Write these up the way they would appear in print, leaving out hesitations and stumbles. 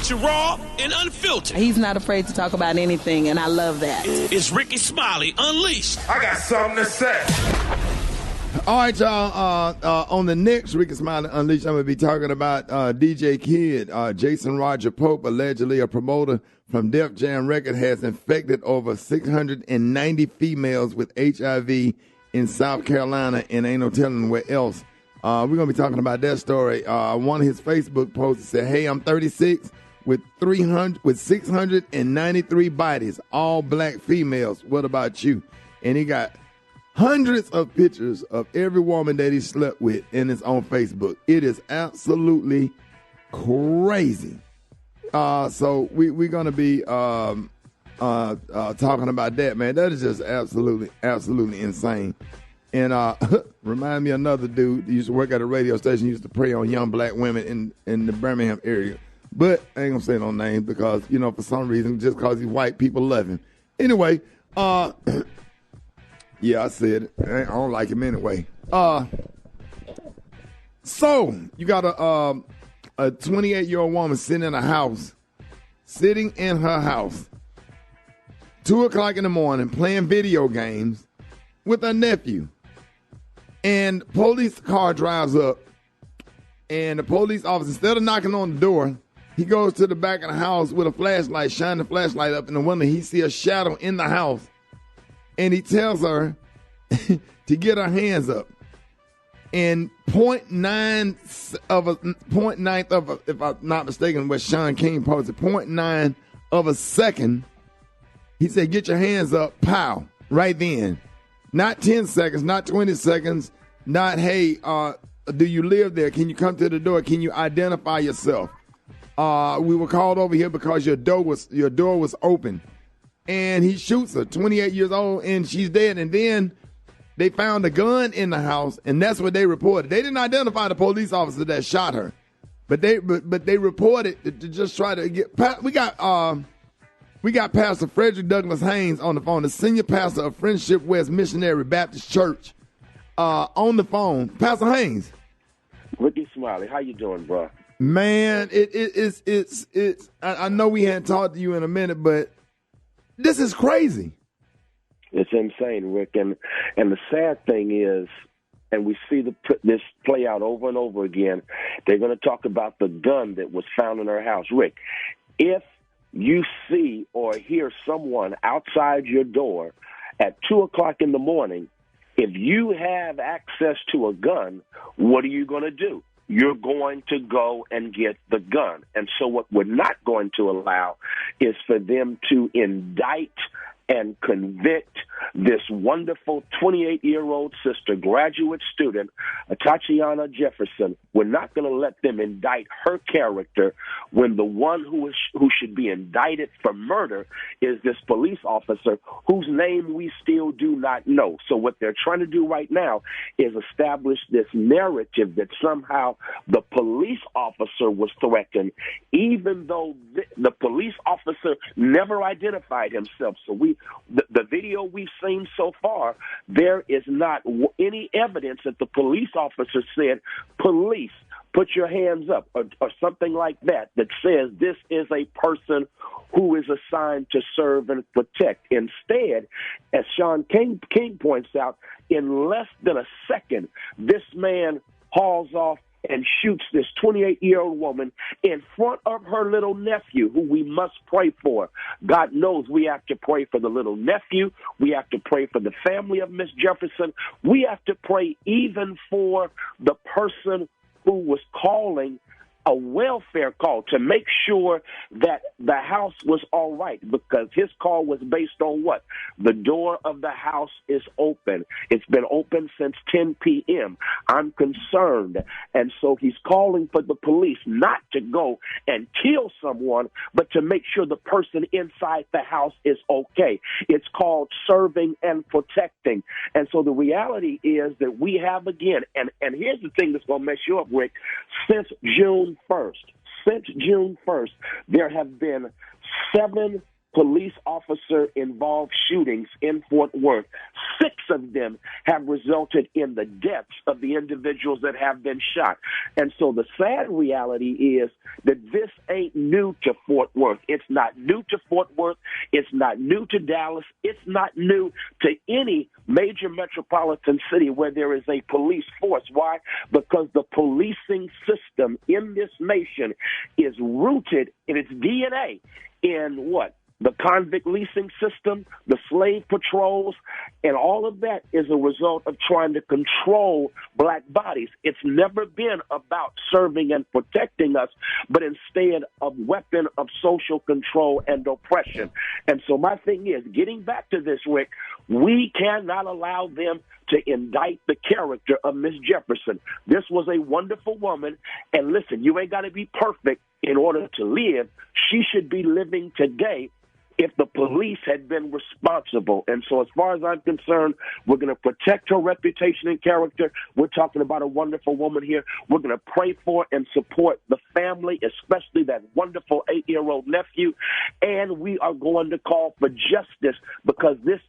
at you raw and unfiltered. He's not afraid to talk about anything, and I love that. It's Rickey Smiley Unleashed. I got something to say. All right, y'all. On the next Rickey Smiley Unleashed, I'm going to be talking about DJ Kid. Jason Roger Pope, allegedly a promoter from Def Jam Record, has infected over 690 females with HIV in South Carolina, and ain't no telling where else. We're going to be talking about that story. One of his Facebook posts said, "Hey, I'm 36 with 693 bodies, all black females. What about you?" And he got hundreds of pictures of every woman that he slept with, and it's on Facebook. It is absolutely crazy. So we're going to be talking about that, man. That is just absolutely insane. And remind me of another dude who used to work at a radio station, used to prey on young black women in the Birmingham area. But I ain't going to say no names because, for some reason, just because he's white, people love him. Anyway, yeah, I said it. I don't like him anyway. So you got a 28-year-old woman sitting in her house, 2 o'clock in the morning, playing video games with her nephew. And police car drives up, and the police officer, instead of knocking on the door, he goes to the back of the house with a flashlight, shining the flashlight up in the window. He sees a shadow in the house, and he tells her to get her hands up. And 0.9 of a, if I'm not mistaken, what Sean King posted, 0.9 of a second, he said, "Get your hands up," pow, right then. Not 10 seconds, not 20 seconds, not, "Hey, do you live there? Can you come to the door? Can you identify yourself? We were called over here because your door was open." And he shoots her, 28 years old, and she's dead. And then they found a gun in the house, and that's what they reported. They didn't identify the police officer that shot her, but they reported to just try to get. We got Pastor Frederick Douglass Haynes on the phone, the senior pastor of Friendship West Missionary Baptist Church, on the phone. Pastor Haynes. Rickey Smiley, how you doing, bro? Man, it's. I know we hadn't talked to you in a minute, but this is crazy. It's insane, Rick. And the sad thing is, and we see this play out over and over again, they're going to talk about the gun that was found in her house. Rick, if you see or hear someone outside your door at 2 o'clock in the morning, if you have access to a gun, what are you going to do? You're going to go and get the gun. And so what we're not going to allow is for them to indict and convict this wonderful 28-year-old sister, graduate student, Atatiana Jefferson. We're not going to let them indict her character when the one who should be indicted for murder is this police officer whose name we still do not know. So what they're trying to do right now is establish this narrative that somehow the police officer was threatened, even though the police officer never identified himself. So the video we've seen so far, there is not any evidence that the police officer said, "Police, put your hands up," or something like that says this is a person who is assigned to serve and protect. Instead, as Sean King points out, in less than a second, this man hauls off and shoots this 28-year-old woman in front of her little nephew, who we must pray for. God knows we have to pray for the little nephew. We have to pray for the family of Miss Jefferson. We have to pray even for the person who was calling a welfare call to make sure that the house was all right, because his call was based on what? The door of the house is open. It's been open since 10 p.m. I'm concerned. And so he's calling for the police not to go and kill someone, but to make sure the person inside the house is okay. It's called serving and protecting. And so the reality is that we have, again, and here's the thing that's going to mess you up, Rick, since June 1st, there have been 7 police officer involved shootings in Fort Worth, 6 of them have resulted in the deaths of the individuals that have been shot. And so the sad reality is that this ain't new to Fort Worth. It's not new to Fort Worth. It's not new to Dallas. It's not new to any major metropolitan city where there is a police force. Why? Because the policing system in this nation is rooted in its DNA in what? The convict leasing system, the slave patrols, and all of that is a result of trying to control black bodies. It's never been about serving and protecting us, but instead a weapon of social control and oppression. And so my thing is, getting back to this, Rick, we cannot allow them to indict the character of Miss Jefferson. This was a wonderful woman, and listen, you ain't got to be perfect in order to live. She should be living today if the police had been responsible. And so as far as I'm concerned, we're going to protect her reputation and character. We're talking about a wonderful woman here. We're going to pray for and support the family, especially that wonderful 8-year-old nephew. And we are going to call for justice because this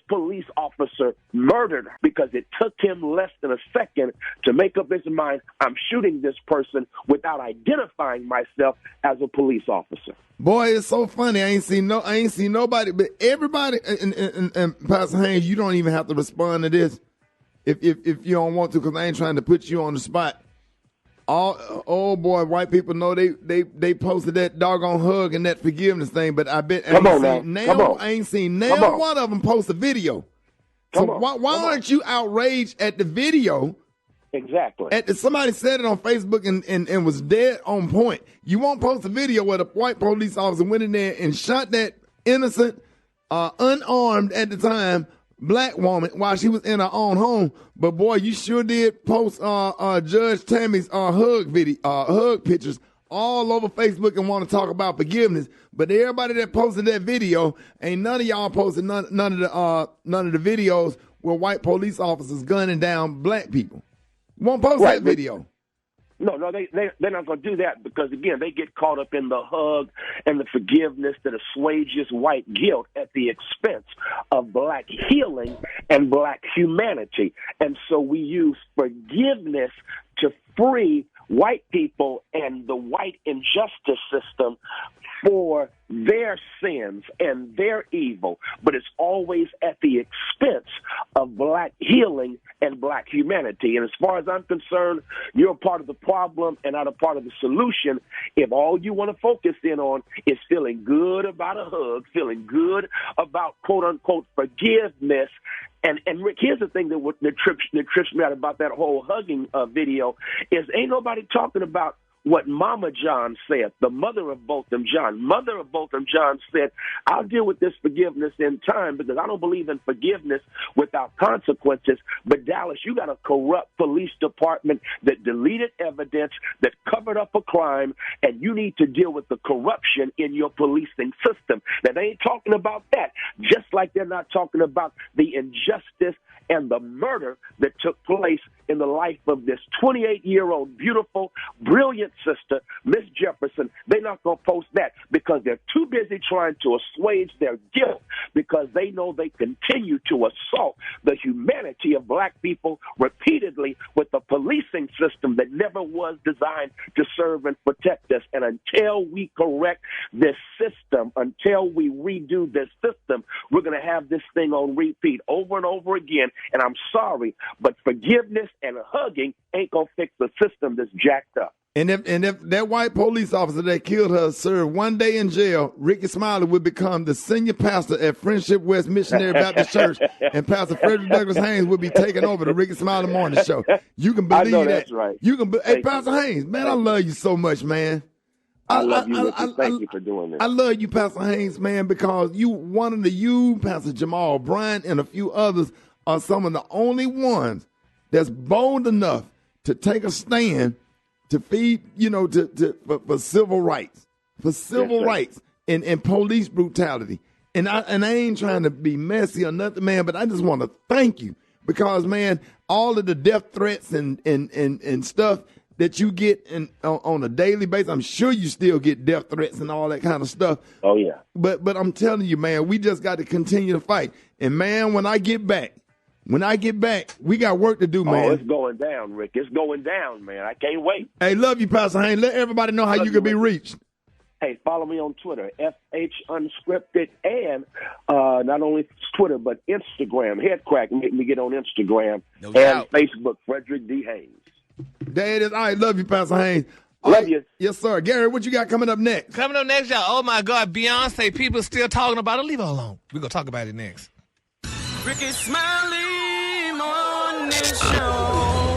police officer murdered her because it took him less than a second to make up his mind, I'm shooting this person without identifying myself as a police officer. Boy, it's so funny. I ain't seen nobody, but everybody. And Pastor Haynes, you don't even have to respond to this if you don't want to, because I ain't trying to put you on the spot. Oh boy, white people know they posted that doggone hug and that forgiveness thing, but I bet I ain't seen one of them post a video. So why aren't you outraged at the video? Exactly. Somebody said it on Facebook and was dead on point. You won't post a video where the white police officer went in there and shot that innocent, unarmed at the time, black woman while she was in her own home. But boy, you sure did post Judge Tammy's hug pictures all over Facebook and want to talk about forgiveness. But everybody that posted that video, ain't none of y'all posted none of the videos where white police officers gunning down black people. Won't post that video. No, they're not going to do that because, again, they get caught up in the hug and the forgiveness that assuages white guilt at the expense of black healing and black humanity. And so we use forgiveness to free white people and the white injustice system for their sins and their evil, but it's always at the expense of black healing and black humanity. And as far as I'm concerned, you're a part of the problem and not a part of the solution if all you want to focus in on is feeling good about a hug, feeling good about quote-unquote forgiveness. And Rick, here's the thing that trips me out about that whole hugging video is ain't nobody talking about what Mama John said, the mother of Botham Jean. Mother of Botham Jean said, I'll deal with this forgiveness in time because I don't believe in forgiveness without consequences. But Dallas, you got a corrupt police department that deleted evidence, that covered up a crime, and you need to deal with the corruption in your policing system. Now, they ain't talking about that, just like they're not talking about the injustice and the murder that took place in the life of this 28-year-old, beautiful, brilliant sister, Miss Jefferson. They're not going to post that because they're too busy trying to assuage their guilt because they know they continue to assault the humanity of black people repeatedly with a policing system that never was designed to serve and protect us. And until we correct this system, until we redo this system, we're going to have this thing on repeat over and over again. And I'm sorry, but forgiveness and hugging ain't going to fix the system that's jacked up. And if that white police officer that killed her served one day in jail, Rickey Smiley would become the senior pastor at Friendship West Missionary Baptist Church, and Pastor Frederick Haynes would be taking over the Rickey Smiley Morning Show. You can believe I know that. That's right. Hey, Pastor Haynes, man, I love you so much, man. I love you, Rickey. Thank you for doing this. I love you, Pastor Haynes, man, because you, Pastor Jamal Bryant, and a few others are some of the only ones that's bold enough to take a stand to feed, for civil rights, rights and police brutality. And I ain't trying to be messy or nothing, man, but I just want to thank you because, man, all of the death threats and stuff that you get on a daily basis. I'm sure you still get death threats and all that kind of stuff. Oh, yeah. But I'm telling you, man, we just got to continue to fight. And, man, when I get back, we got work to do, man. Oh, it's going down, Rick. It's going down, man. I can't wait. Hey, love you, Pastor Haynes. Let everybody know how you can be reached. Hey, follow me on Twitter, FH Unscripted, and not only Twitter, but Instagram. Head crack, make me get on Instagram. No and doubt. Facebook, Frederick D. Haynes. There it is. All right, love you, Pastor Haynes. Love you. Yes, sir. Gary, what you got coming up next? Coming up next, y'all. Oh, my God. Beyonce, people still talking about it. Leave her alone. We're going to talk about it next. Rickey Smiley Morning Show.